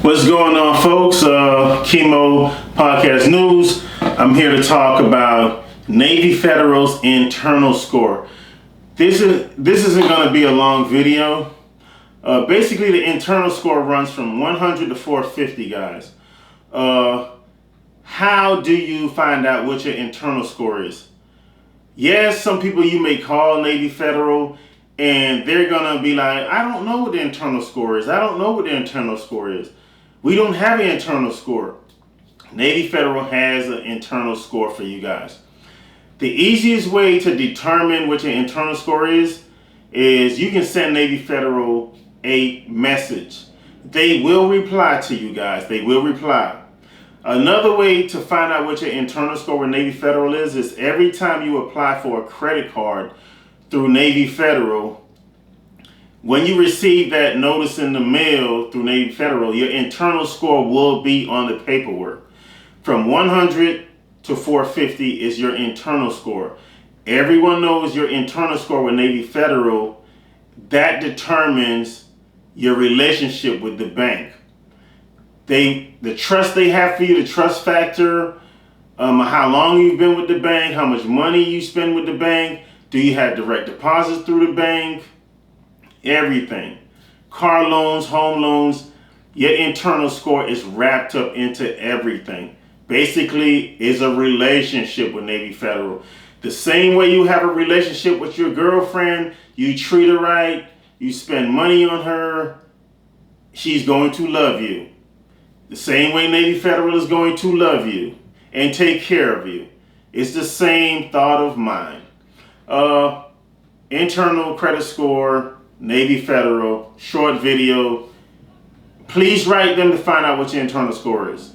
What's going on, folks? Chemo Podcast News. I'm here to talk about Navy Federal's internal score. This isn't going to be a long video. Basically, the internal score runs from 100 to 450, guys. How do you find out what your internal score is? Yes, some people you may call Navy Federal and they're going to be like, I don't know what the internal score is. I don't know what the internal score is. We don't have an internal score. Navy Federal has an internal score for you guys. The easiest way to determine what your internal score is you can send Navy Federal a message. They will reply to you guys. They will reply. Another way to find out what your internal score with Navy Federal is every time you apply for a credit card through Navy Federal, when you receive that notice in the mail through Navy Federal, your internal score will be on the paperwork. From 100 to 450 is your internal score. Everyone knows your internal score with Navy Federal. That determines your relationship with the bank. The trust they have for you, the trust factor, how long you've been with the bank, how much money you spend with the bank, do you have direct deposits through the bank, everything. Car loans, home loans, your internal score is wrapped up into everything. Basically, it's a relationship with Navy Federal. The same way you have a relationship with your girlfriend, you treat her right, you spend money on her, she's going to love you. The same way Navy Federal is going to love you and take care of you. It's the same thought of mind. Internal credit score, Navy Federal, short video. Please write them to find out what your internal score is.